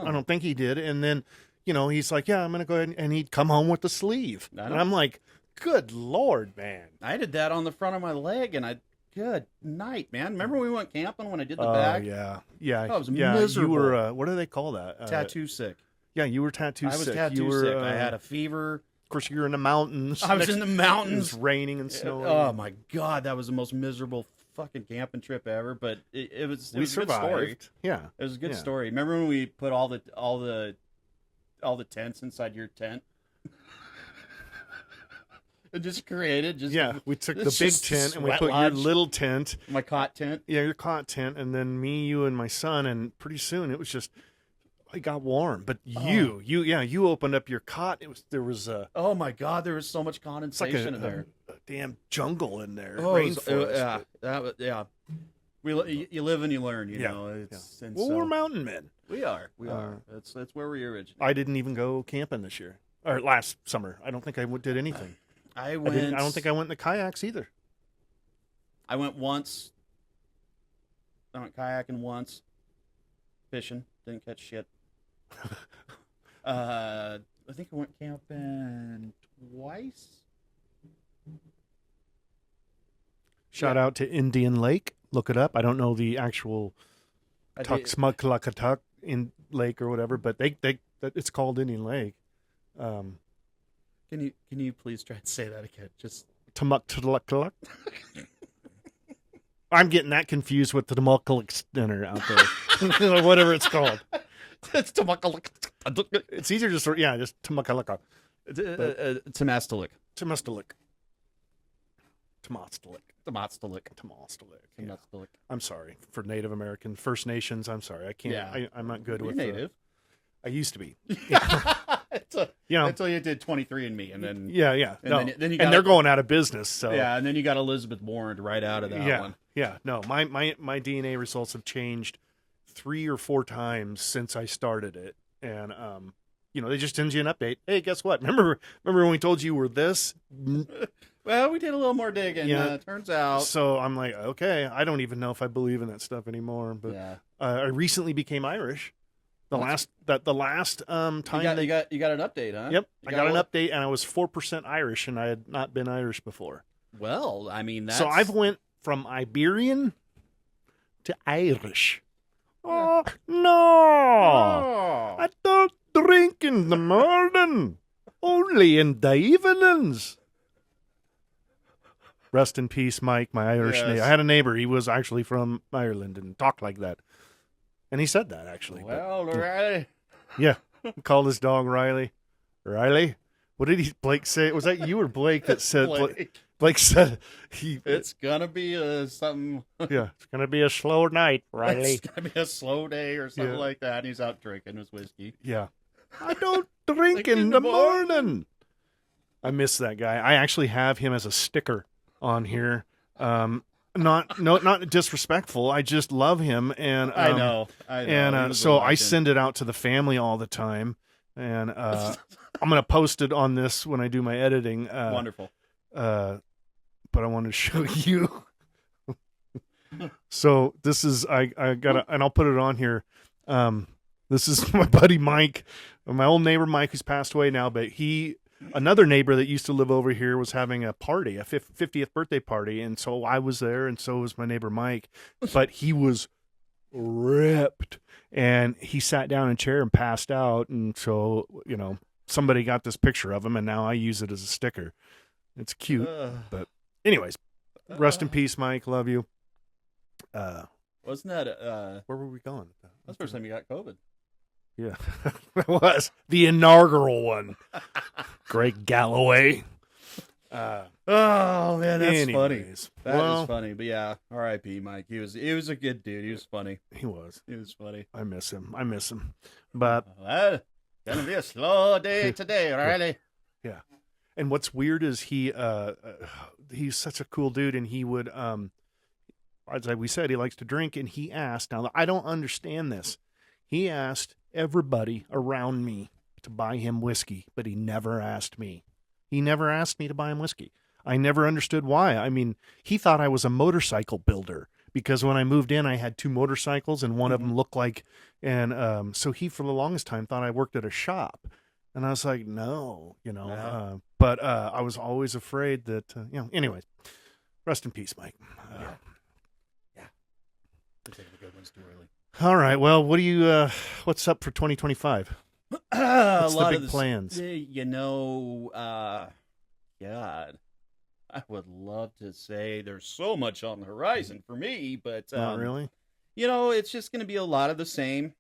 I don't think he did. And then, he's like, yeah, I'm gonna go ahead and he'd come home with the sleeve. And I'm like, good Lord, man. I did that on the front of my leg, and good night, man. Remember when we went camping when I did the back? Yeah. I was miserable. You were, what do they call that? Tattoo sick. Yeah, you were tattoo sick. I was tattoo sick. I had a fever. Of course, you were in the mountains. I was in the mountains. It was raining and snowing. Oh, my God. That was the most miserable fucking camping trip ever, but it was a good story. Yeah. It was a good story. Remember when we put all the tents inside your tent? It just created we took the big tent and we put your little tent, my cot tent. Yeah, your cot tent, and then me, you, and my son, and pretty soon it got warm. But you opened up your cot. There was oh my God, there was so much condensation in there. A damn jungle in there. Rainforest. Yeah. You live and you learn. You know. We're mountain men. We are. That's where we originated. I didn't even go camping this year or last summer. I don't think I did anything. I don't think I went in the kayaks either. I went once. I went kayaking once. Fishing. Didn't catch shit. I think I went camping twice. Shout out to Indian Lake. Look it up. I don't know the actual Tuxmucklakatuk in lake or whatever, but it's called Indian Lake. Can you please try and say that again? Just Tumuktukluk. I'm getting that confused with the Tumuktukluk dinner out there, whatever it's called. It's Tumuktukluk. It's easier just Tumuktukluk. Temastalik. I'm sorry for Native American First Nations. I'm sorry. I can't. Yeah. I'm not good with Native. I used to be. Until you did 23andMe, and then and they're going out of business. So and then you got Elizabeth Warren right out of that one. Yeah, no, my DNA results have changed 3 or 4 times since I started it, and they just send you an update. Hey, guess what? Remember when we told you were this? Well, we did a little more digging. Yeah. Turns out. So I'm like, okay, I don't even know if I believe in that stuff anymore. But Yeah. I recently became Irish. The last time You got an update, huh? Yep, I got an update, and I was 4% Irish, and I had not been Irish before. Well, I mean, that's... So I've went from Iberian to Irish. Oh no! Oh. I don't drink in the morning, only in the evenings. Rest in peace, Mike, my Irish Yes. neighbor. I had a neighbor. He was actually from Ireland and talked like that. And he said that, actually. Well, Riley. Yeah. He called his dog Riley. Riley? What did Blake say? Was that you or Blake that said... Blake said it's gonna be something. Yeah, it's gonna be a slow night, Riley. It's gonna be a slow day or something like that. And he's out drinking his whiskey. Yeah. I don't drink in the morning. I miss that guy. I actually have him as a sticker on here. Not disrespectful. I just love him, and I know. And so I send it out to the family all the time, and I'm gonna post it on this when I do my editing. Wonderful. But I wanted to show you. So this is I got and I'll put it on here. This is my buddy Mike, my old neighbor Mike, who's passed away now, but another neighbor that used to live over here was having a party, a 50th birthday party, and so I was there, and so was my neighbor Mike, but he was ripped, and he sat down in a chair and passed out, and so, somebody got this picture of him, and now I use it as a sticker. It's cute, but anyways, rest in peace, Mike. Love you. Wasn't that where were we going? That's the first time you got COVID. Yeah, it was the inaugural one. Greg Galloway. Oh man, that's funny. That is funny. But yeah, R.I.P. Mike. He was a good dude. He was funny. He was funny. I miss him. But gonna be a slow day today, Riley. Yeah. And what's weird is he's such a cool dude, and he would as we said, he likes to drink, and he asked, now I don't understand this. He asked everybody around me to buy him whiskey, but he never asked me. He never asked me to buy him whiskey. I never understood why. I mean, he thought I was a motorcycle builder because when I moved in, I had 2 motorcycles, and one of them looked like, and so he, for the longest time, thought I worked at a shop. And I was like, no, but I was always afraid that, anyways, rest in peace, Mike. Yeah. We're taking the good ones too early. All right. Well, what's up for 2025? What's the big plans? God, I would love to say there's so much on the horizon for me, but not really. It's just going to be a lot of the same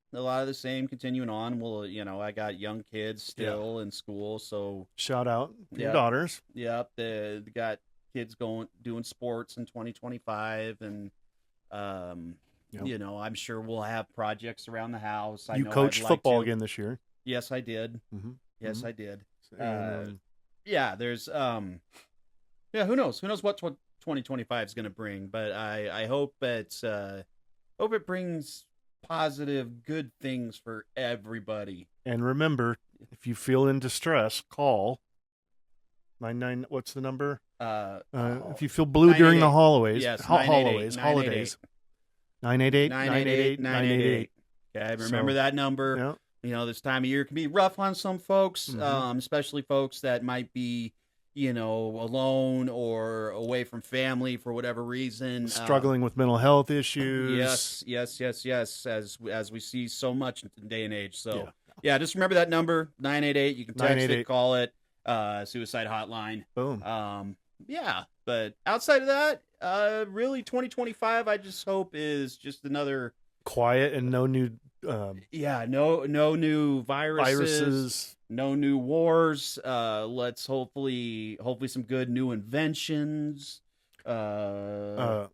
continuing on. Well, I got young kids still in school, so shout out your daughters. Yep, they got kids doing sports in 2025, and I'm sure we'll have projects around the house. You coached football again this year. Yes, I did. Mm-hmm. Yes, I did. There's who knows? Who knows what 2025 is going to bring? But I hope hope it brings positive, good things for everybody. And remember, if you feel in distress, call 99. What's the number? If you feel blue during the holidays, yes, holidays, 988. Okay, remember that number. Yeah. This time of year can be rough on some folks, especially folks that might be, alone or away from family for whatever reason. Struggling with mental health issues. Yes. As we see so much in the day and age. So, just remember that number, 988. You can text it, call it, suicide hotline. Boom. But outside of that, really 2025, I just hope is just another quiet and no new no new viruses, no new wars. Let's hopefully some good new inventions. There's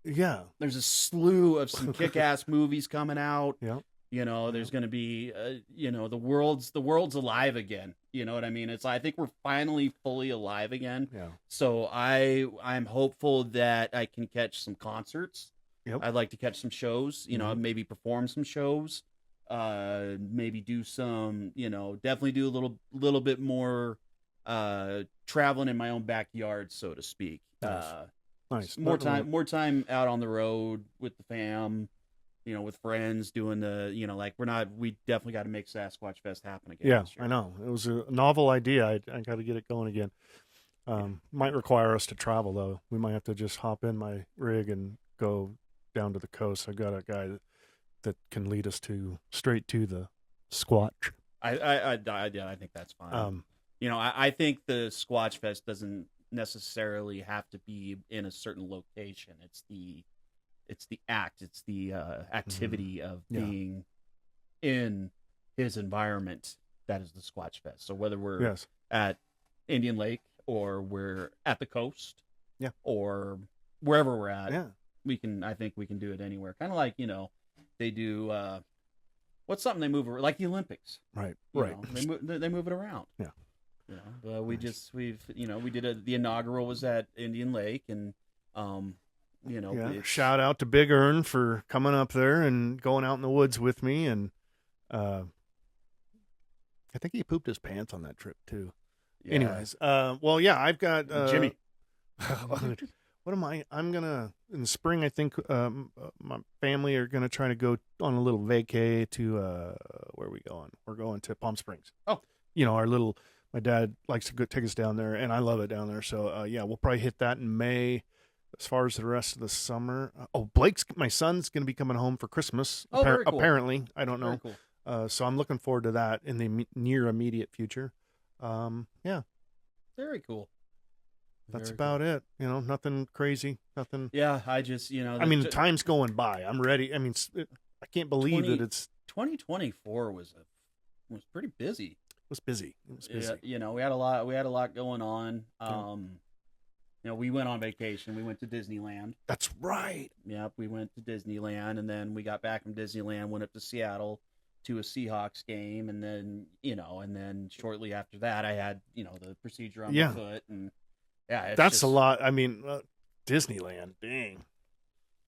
a slew of some kick-ass movies coming out. There's going to be the world's alive again. You know what I mean? I think we're finally fully alive again. Yeah. So I'm hopeful that I can catch some concerts. Yep. I'd like to catch some shows, maybe perform some shows, maybe do some, definitely do a little bit more traveling in my own backyard, so to speak. Nice. More time out on the road with the fam, with friends doing we definitely got to make Sasquatch Fest happen again. Yeah, this year. I know. It was a novel idea. I got to get it going again. Might require us to travel, though. We might have to just hop in my rig and go down to the coast. I've got a guy that can lead us straight to the Squatch. I think that's fine. I think the Squatch Fest doesn't necessarily have to be in a certain location. It's the act. It's the activity of being in his environment that is the Squatch Fest. So whether we're at Indian Lake or we're at the coast, or wherever we're at, I think we can do it anywhere. Kind of like, they do, what's something they move, like the Olympics. Right. They move it around. Yeah. We did the inaugural was at Indian Lake, and, shout out to Big Earn for coming up there and going out in the woods with me. And, I think he pooped his pants on that trip too. Yeah. Anyways, I've got, Jimmy. What am I? I'm gonna in the spring. I think my family are gonna try to go on a little vacay to where are we going? We're going to Palm Springs. Oh, my dad likes to go take us down there, and I love it down there. So we'll probably hit that in May. As far as the rest of the summer, my son's gonna be coming home for Christmas. Oh, very cool. Apparently, I don't know. Very cool. So I'm looking forward to that in the near immediate future. Very cool. That's about it. Nothing crazy. Nothing. Yeah, I just, the time's going by. I'm ready. I I can't believe that it's 2024 was pretty busy. It was busy. Yeah, we had a lot going on. We went on vacation. We went to Disneyland. That's right. Yep, we went to Disneyland, and then we got back from Disneyland, went up to Seattle to a Seahawks game, and then shortly after that, I had the procedure on my foot, and that's a lot. Disneyland, dang.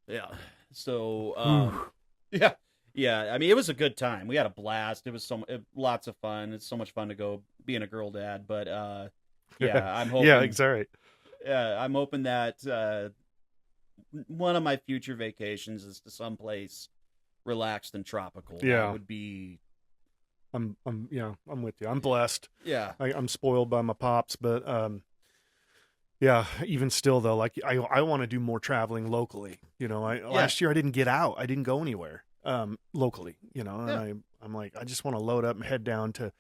Yeah. So, yeah. It was a good time. We had a blast. It was lots of fun. It's so much fun to go being a girl dad. But I'm hoping. Yeah, exactly. Yeah, I'm hoping that one of my future vacations is to someplace relaxed and tropical. Yeah, that would be. I'm with you. I'm blessed. Yeah, I'm spoiled by my pops, but even still though, like I want to do more traveling locally. Last year I didn't get out. I didn't go anywhere locally. And I'm like, I just want to load up and head down to.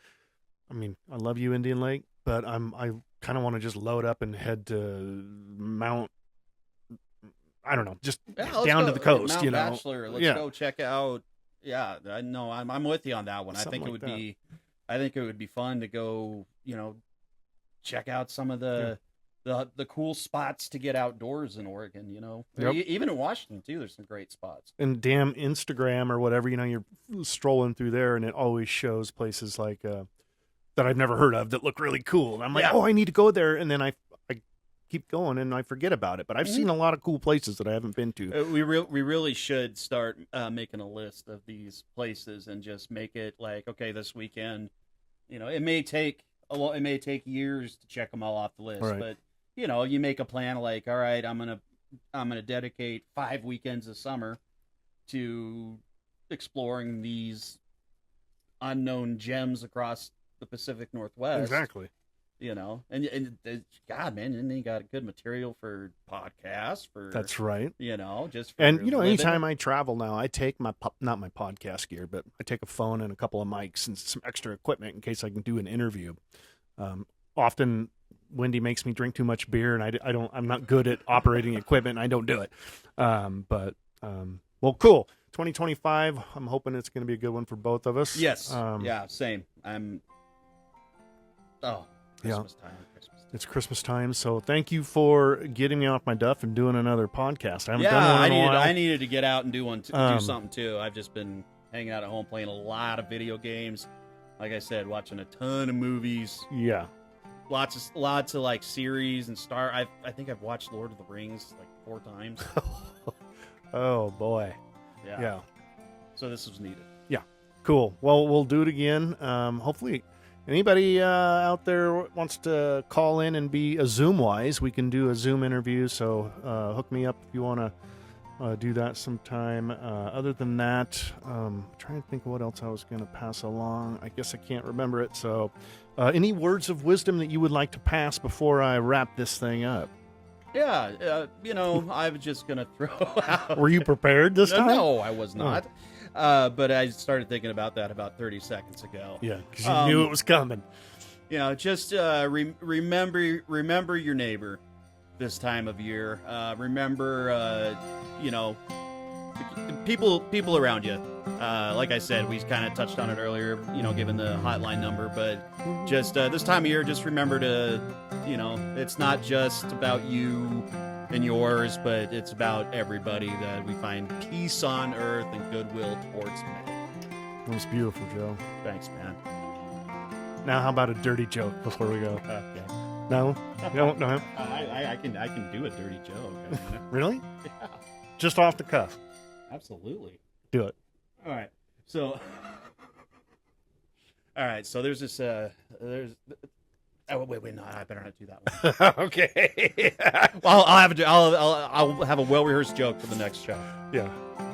I love you, Indian Lake, but I kind of want to just load up and head to Mount. I don't know, just down to the coast. Mount Bachelor. Let's go check out. Yeah, I know. I'm with you on that one. Something I think it would be fun to go. Check out some of the cool spots to get outdoors in Oregon. Even in Washington too. There's some great spots. And damn Instagram or whatever. You're strolling through there, and it always shows places like that I've never heard of that look really cool. And I'm like, I need to go there, and then I keep going and I forget about it. But I've seen a lot of cool places that I haven't been to. We really should start making a list of these places and just make it like, okay, this weekend. It may take years to check them all off the list, right. But you make a plan like, all right, I'm gonna dedicate 5 weekends of summer to exploring these unknown gems across the Pacific Northwest. Exactly. And God, man, and then you got good material for podcasts. That's right. Just for anytime I travel now, I take not my podcast gear, but I take a phone and a couple of mics and some extra equipment in case I can do an interview. Often, Wendy makes me drink too much beer, and I'm not good at operating equipment, and I don't do it. Well, cool. 2025. I'm hoping it's going to be a good one for both of us. Yes. Same. Christmas time. It's Christmas time, so thank you for getting me off my duff and doing another podcast. I haven't done one in a while. I needed to get out and do one, do something too. I've just been hanging out at home playing a lot of video games. Like I said, watching a ton of movies. Yeah, lots of like series and I think I've watched Lord of the Rings like 4 times. Oh boy. Yeah. So this was needed. Yeah. Cool. Well, we'll do it again. Hopefully. Anybody out there wants to call in and be a Zoom-wise, we can do a Zoom interview, so hook me up if you want to do that sometime. Other than that, trying to think of what else I was going to pass along. I guess I can't remember it, so any words of wisdom that you would like to pass before I wrap this thing up? Yeah, I was just going to throw out... Were you prepared this time? No, I was not. But I started thinking about that about 30 seconds ago. Yeah, because you knew it was coming. Just remember your neighbor this time of year. Remember, people around you. Like I said, we kind of touched on it earlier, given the hotline number. But just this time of year, just remember to, it's not just about you and yours, but it's about everybody, that we find peace on earth and goodwill towards men. That was beautiful, Joe. Thanks, man. Now, how about a dirty joke before we go? Okay. No? You don't know? I can do a dirty joke. Really? Yeah, Just off the cuff. absolutely. Do it. All right. So, there's this. Oh wait, no, I better not do that one. Okay. Well, I'll have a well-rehearsed joke for the next show. Yeah.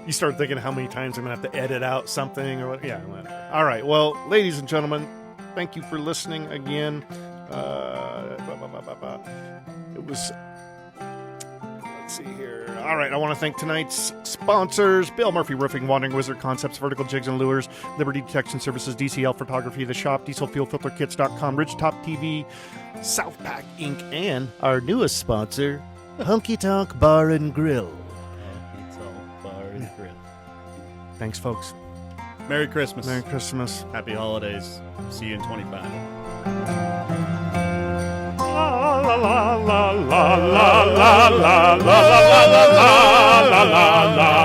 You start thinking how many times I'm going to have to edit out something or what. Yeah. Whatever. All right. Well, ladies and gentlemen, thank you for listening again. It was... Let's see here. All right, I want to thank tonight's sponsors: Bill Murphy Roofing, Wandering Wizard Concepts, Vertical Jigs and Lures, Liberty Detection Services, DCL Photography, The Shop, DieselFuelFilterKits.com, Ridgetop TV, South Pack Inc., and our newest sponsor, Hunky Tonk Bar and Grill. Bar and Grill. Thanks, folks. Merry Christmas. Merry Christmas. Happy holidays. See you in 25. La la la la la la la la la la la la la.